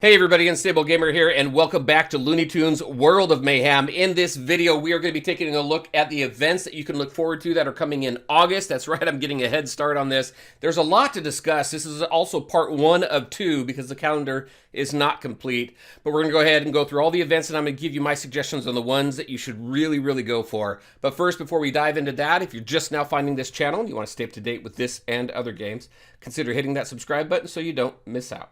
Hey everybody, Unstable Gamer here, and welcome back to Looney Tunes World of Mayhem. In this video, we are going to be taking a look at the events that you can look forward to that are coming in August. That's right, I'm getting a head start on this. There's a lot to discuss. This is also part 1 of 2 because the calendar is not complete. But we're going to go ahead and go through all the events, and I'm going to give you my suggestions on the ones that you should really go for. But first, before we dive into that, if you're just now finding this channel and you want to stay up to date with this and other games, consider hitting that subscribe button so you don't miss out.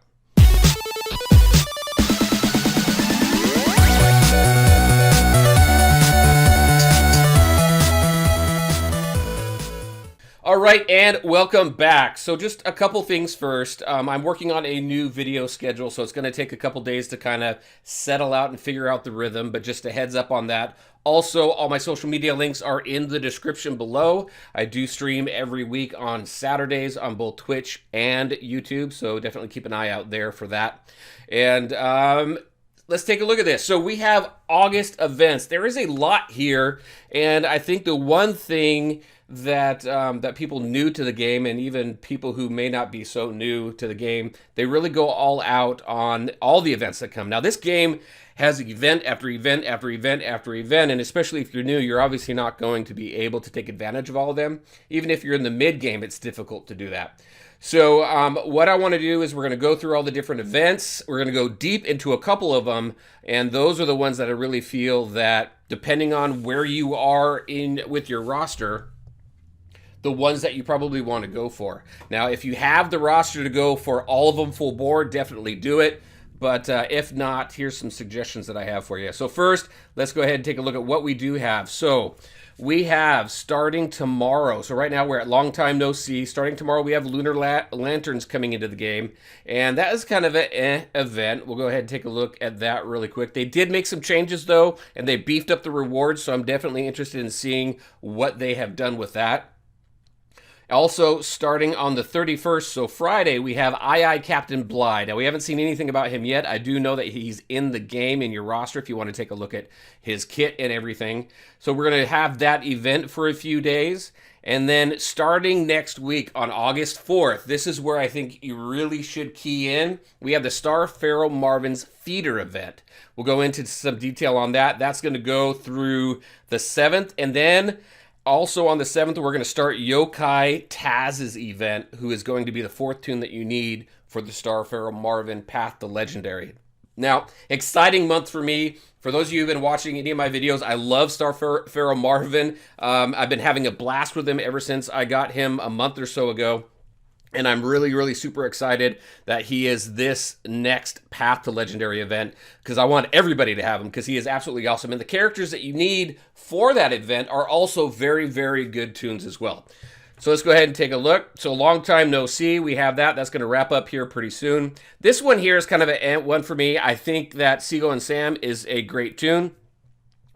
All right, and welcome back. So just a couple things first. I'm working on a new video schedule, so it's going to take a couple days to kind of settle out and figure out the rhythm, but just a heads up on that. Also, all my social media links are in the description below. I do stream every week on Saturdays on both Twitch and YouTube, so definitely keep an eye out there for that. And let's take a look at this. So we have August events. There is a lot here, and I think the one thing that that people new to the game, and even people who may not be so new to the game, they really go all out on all the events that come. Now, this game has event after event after event after event, and especially if you're new, you're obviously not going to be able to take advantage of all of them. Even if you're in the mid game, it's difficult to do that. So what I want to do is we're going to go through all the different events. We're going to go deep into a couple of them, and those are the ones that I really feel that, depending on where you are in with your roster, the ones that you probably want to go for. Now, if you have the roster to go for all of them full board, definitely do it. But if not, here's some suggestions that I have for you. So first, let's go ahead and take a look at what we do have. So we have starting tomorrow. So right now we're at Long Time No See. Starting tomorrow, we have Lunar Lanterns coming into the game. And that is kind of an event. We'll go ahead and take a look at that really quick. They did make some changes, though, and they beefed up the rewards. So I'm definitely interested in seeing what they have done with that. Also, starting on the 31st, so Friday, we have II Captain Bly. Now, we haven't seen anything about him yet. I do know that he's in the game in your roster if you want to take a look at his kit and everything. So we're going to have that event for a few days. And then starting next week on August 4th, this is where I think you really should key in. We have the Star Pharaoh Marvin's Feeder event. We'll go into some detail on that. That's going to go through the 7th. And then also on the 7th, we're going to start Yokai Taz's event, who is going to be the 4th tune that you need for the Star Pharaoh Marvin Path to Legendary. Now, exciting month for me. For those of you who've been watching any of my videos, I love Star Pharaoh Marvin. I've been having a blast with him ever since I got him a month or so ago. And I'm really super excited that he is this next Path to Legendary event, because I want everybody to have him, because he is absolutely awesome. And the characters that you need for that event are also very good tunes as well. So let's go ahead and take a look. So Long Time No See, we have that. That's going to wrap up here pretty soon. This one here is kind of a one for me. I think that Seago and Sam is a great tune.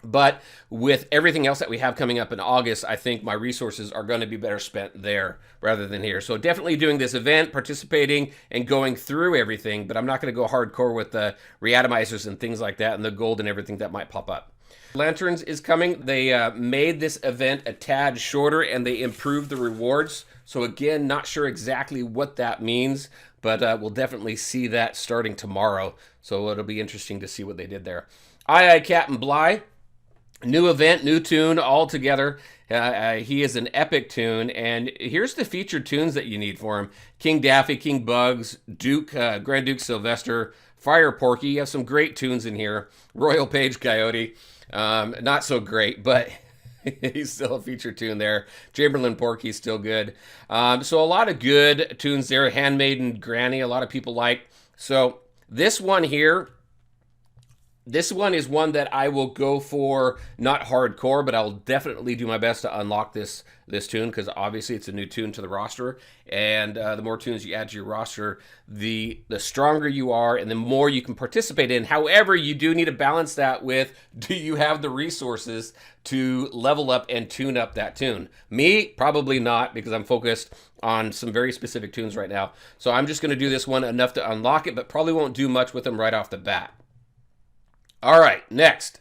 But with everything else that we have coming up in August, I think my resources are going to be better spent there rather than here. So definitely doing this event, participating, and going through everything, but I'm not going to go hardcore with the reatomizers and things like that and the gold and everything that might pop up. Lanterns is coming. They made this event a tad shorter, and they improved the rewards. So again, not sure exactly what that means, but we'll definitely see that starting tomorrow. So it'll be interesting to see what they did there. II Captain Bly. New event, new tune, all together. He is an epic tune, and here's the featured tunes that you need for him. King Daffy, King Bugs, Duke, Grand Duke Sylvester, Fire Porky. You have some great tunes in here. Royal Page Coyote, not so great, but he's still a featured tune there. Chamberlain Porky's still good. So a lot of good tunes there. Handmaiden Granny, a lot of people like. So this one here, this one is one that I will go for, not hardcore, but I'll definitely do my best to unlock this tune, because obviously it's a new tune to the roster, and the more tunes you add to your roster, the stronger you are, and the more you can participate in. However, you do need to balance that with, do you have the resources to level up and tune up that tune? Me, probably not, because I'm focused on some very specific tunes right now. So I'm just going to do this one enough to unlock it, but probably won't do much with them right off the bat. All right, next.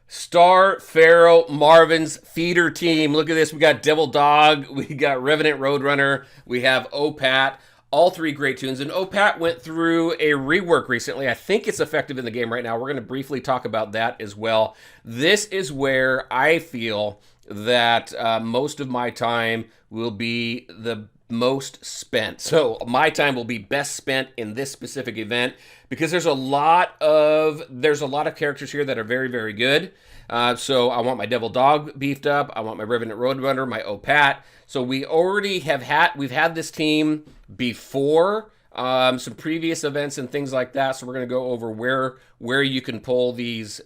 Star Pharaoh Marvin's Feeder team. Look at this. We got Devil Dog. We got Revenant Roadrunner. We have OPAT. All three great tunes. And OPAT went through a rework recently. I think it's effective in the game right now. We're going to briefly talk about that as well. This is where I feel that most of my time will be the most spent. So my time will be best spent in this specific event because there's a lot of characters here that are very, very good. So I want my Devil Dog beefed up. I want my Revenant Roadrunner, my OPAT. So we've had this team before, some previous events and things like that. So we're going to go over where you can pull these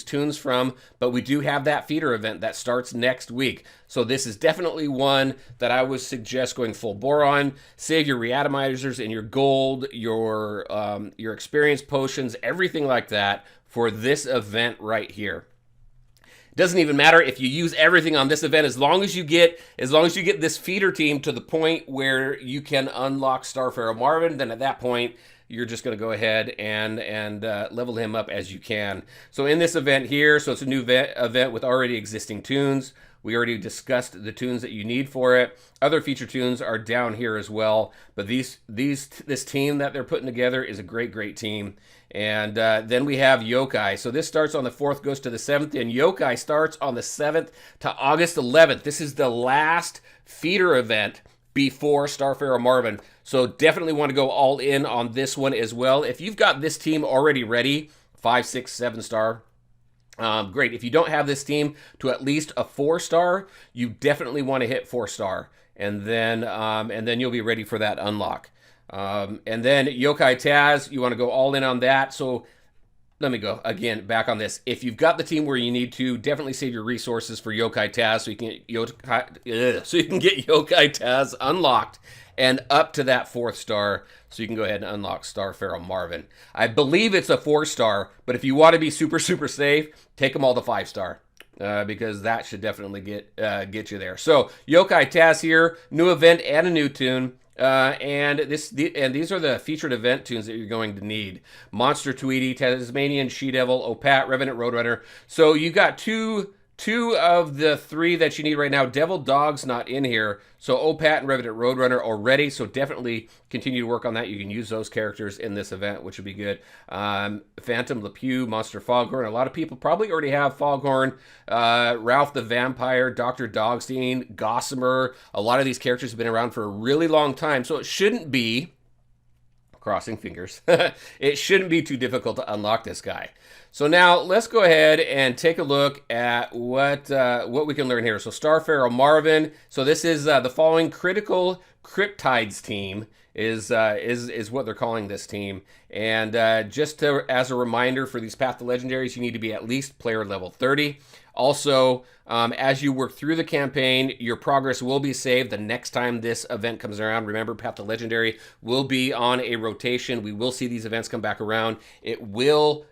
tunes from. But we do have that feeder event that starts next week. So this is definitely one that I would suggest going full bore on. Save your reatomizers and your gold, your experience potions, everything like that for this event right here. Doesn't even matter if you use everything on this event, as long as you get this feeder team to the point where you can unlock Starpharaoh Marvin. Then at that point, you're just going to go ahead and level him up as you can. So in this event here, so it's a new event with already existing tunes. We already discussed the tunes that you need for it. Other feature tunes are down here as well. But this team that they're putting together is a great team. And then we have Yokai. So this starts on the 4th, goes to the 7th, and Yokai starts on the 7th to August 11th. This is the last feeder event before Starpharaoh Marvin. So definitely want to go all in on this one as well. If you've got this team already ready, 5, 6, 7 star, great. If you don't have this team to at least a 4-star, you definitely want to hit 4-star, and then you'll be ready for that unlock. And then Yokai Taz, you want to go all in on that. So let me go again back on this. If you've got the team where you need to, definitely save your resources for Yokai Taz so you can get Yokai Taz unlocked and up to that 4th star, so you can go ahead and unlock Starpharaoh Marvin. I believe it's a 4-star, but if you want to be super safe, take them all to 5-star. Because that should definitely get you there. So Yokai Taz here, new event and a new tune. And these are the featured event tunes that you're going to need. Monster Tweety, Tasmanian She-Devil, OPAT, Revenant Roadrunner. So you got two of the 3 that you need right now. Devil Dog's not in here. So OPAT and Revenant Roadrunner already. So definitely continue to work on that. You can use those characters in this event, which would be good. Phantom LePew, Monster Foghorn. A lot of people probably already have Foghorn. Ralph the Vampire, Dr. Dogstein, Gossamer. A lot of these characters have been around for a really long time. So it shouldn't be, crossing fingers, it shouldn't be too difficult to unlock this guy. So now let's go ahead and take a look at what we can learn here. So Starpharaoh Marvin. So this is the following critical Cryptides team is what they're calling this team. And as a reminder for these Path to Legendaries, you need to be at least player level 30. Also, as you work through the campaign, your progress will be saved the next time this event comes around. Remember, Path to Legendary will be on a rotation. We will see these events come back around. It will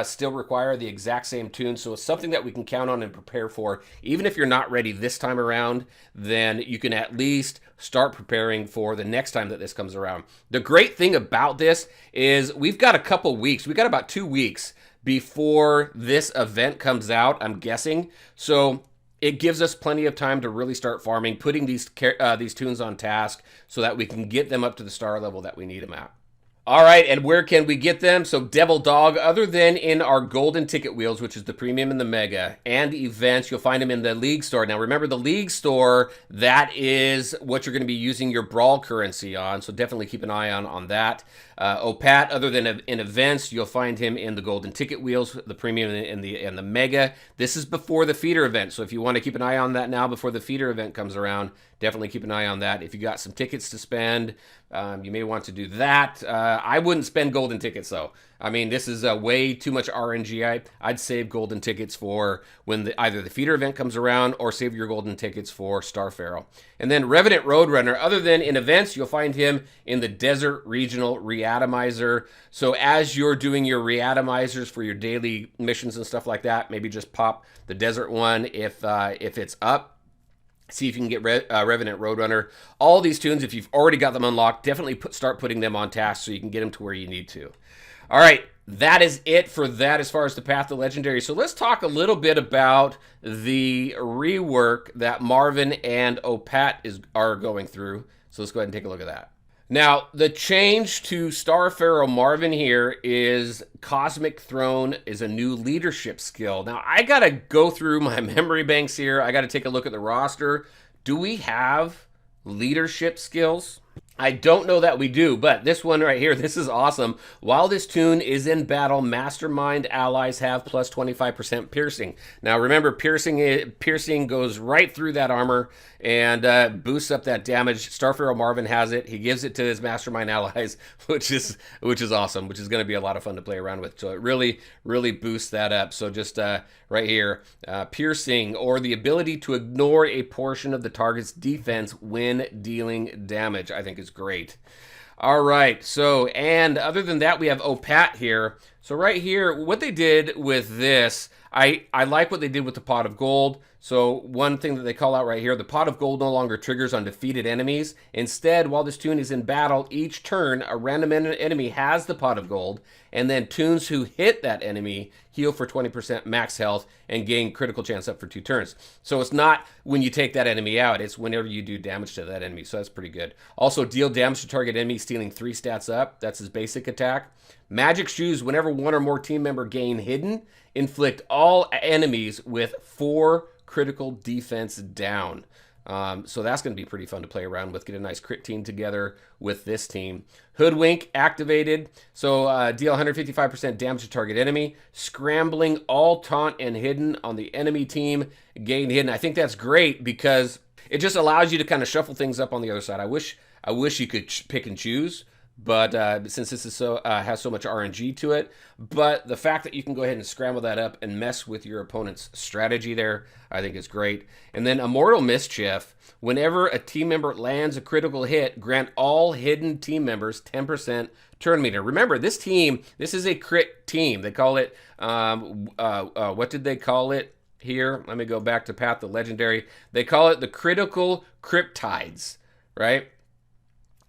still require the exact same tune, so it's something that we can count on and prepare for. Even if you're not ready this time around, then you can at least start preparing for the next time that this comes around. The great thing about this is we've got a couple weeks. We've got about 2 weeks before this event comes out, I'm guessing. So it gives us plenty of time to really start farming, putting these tunes on task so that we can get them up to the star level that we need them at. All right, and where can we get them? So Devil Dog, other than in our golden ticket wheels, which is the premium and the mega, and events, you'll find them in the League Store. Now remember, the League Store, that is what you're going to be using your Brawl currency on, so definitely keep an eye on that. OPAT, other than in events, you'll find him in the golden ticket wheels, the premium and the mega. This is before the feeder event, so if you want to keep an eye on that now before the feeder event comes around, definitely keep an eye on that. If you got some tickets to spend, you may want to do that. I wouldn't spend golden tickets though. I mean, this is way too much RNG. I'd save golden tickets for when either the feeder event comes around, or save your golden tickets for Starpharaoh. And then Revenant Roadrunner, other than in events, you'll find him in the Desert Regional Reatomizer. So as you're doing your reatomizers for your daily missions and stuff like that, maybe just pop the Desert one if it's up. See if you can get Revenant Roadrunner. All these tunes, if you've already got them unlocked, definitely start putting them on task so you can get them to where you need to. All right, that is it for that as far as the Path to Legendary. So let's talk a little bit about the rework that Marvin and OPAT are going through. So let's go ahead and take a look at that. Now, the change to Starpharaoh Marvin here is Cosmic Throne is a new leadership skill. Now, I got to go through my memory banks here. I got to take a look at the roster. Do we have leadership skills? I don't know that we do, but this one right here, this is awesome. While this toon is in battle, Mastermind allies have plus 25% piercing. Now remember, piercing goes right through that armor and boosts up that damage. Starpharaoh Marvin has it. He gives it to his Mastermind allies, which is awesome, which is going to be a lot of fun to play around with. So it really boosts that up. So just right here, piercing, or the ability to ignore a portion of the target's defense when dealing damage, I think is great. All right, so, and other than that, we have Opat here. So right here, what they did with this, I like what they did with the pot of gold. So one thing that they call out right here, the pot of gold no longer triggers on defeated enemies. Instead, while this toon is in battle, each turn, a random enemy has the pot of gold, and then toons who hit that enemy heal for 20% max health and gain critical chance up for 2 turns. So it's not when you take that enemy out, it's whenever you do damage to that enemy. So that's pretty good. Also, deal damage to target enemy, stealing 3 stats up. That's his basic attack. Magic Shoes, whenever one or more team member gain hidden, inflict all enemies with 4 critical defense down. So that's going to be pretty fun to play around with. Get a nice crit team together with this team. Hoodwink activated. So deal 155% damage to target enemy. Scrambling all taunt and hidden on the enemy team. Gain hidden. I think that's great because it just allows you to kind of shuffle things up on the other side. I wish you could pick and choose. But since this is so has so much RNG to it, but the fact that you can go ahead and scramble that up and mess with your opponent's strategy there, I think is great. And then Immortal Mischief, whenever a team member lands a critical hit, grant all hidden team members 10% turn meter. Remember, this is a crit team. They call it, what did they call it here? Let me go back to Path the Legendary. They call it the Critical Cryptides, right?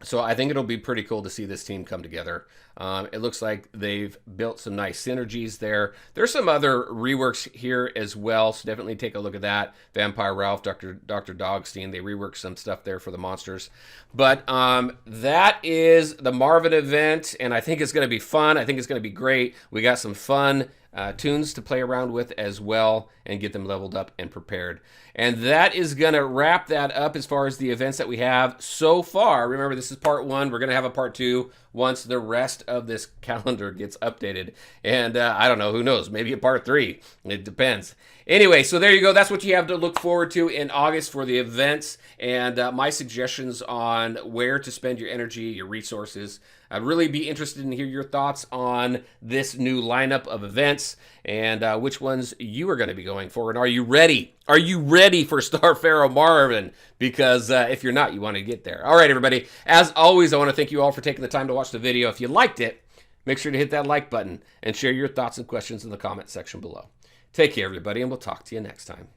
So I think it'll be pretty cool to see this team come together. It looks like they've built some nice synergies there. There's some other reworks here as well, so definitely take a look at that. Vampire Ralph, Dr. Dogstein, they reworked some stuff there for the monsters. But that is the Marvin event, and I think it's going to be fun. I think it's going to be great. We got some fun tunes to play around with as well and get them leveled up and prepared. And that is going to wrap that up as far as the events that we have so far. Remember, this is part 1. We're going to have a part 2 once the rest of this calendar gets updated. And I don't know, who knows, maybe a part 3. It depends. Anyway, so there you go. That's what you have to look forward to in August for the events and my suggestions on where to spend your energy, your resources. I'd really be interested in hear your thoughts on this new lineup of events and which ones you are going to be going for. And are you ready? Are you ready for Starpharaoh Marvin? Because if you're not, you want to get there. All right, everybody. As always, I want to thank you all for taking the time to watch the video. If you liked it, make sure to hit that like button and share your thoughts and questions in the comment section below. Take care, everybody, and we'll talk to you next time.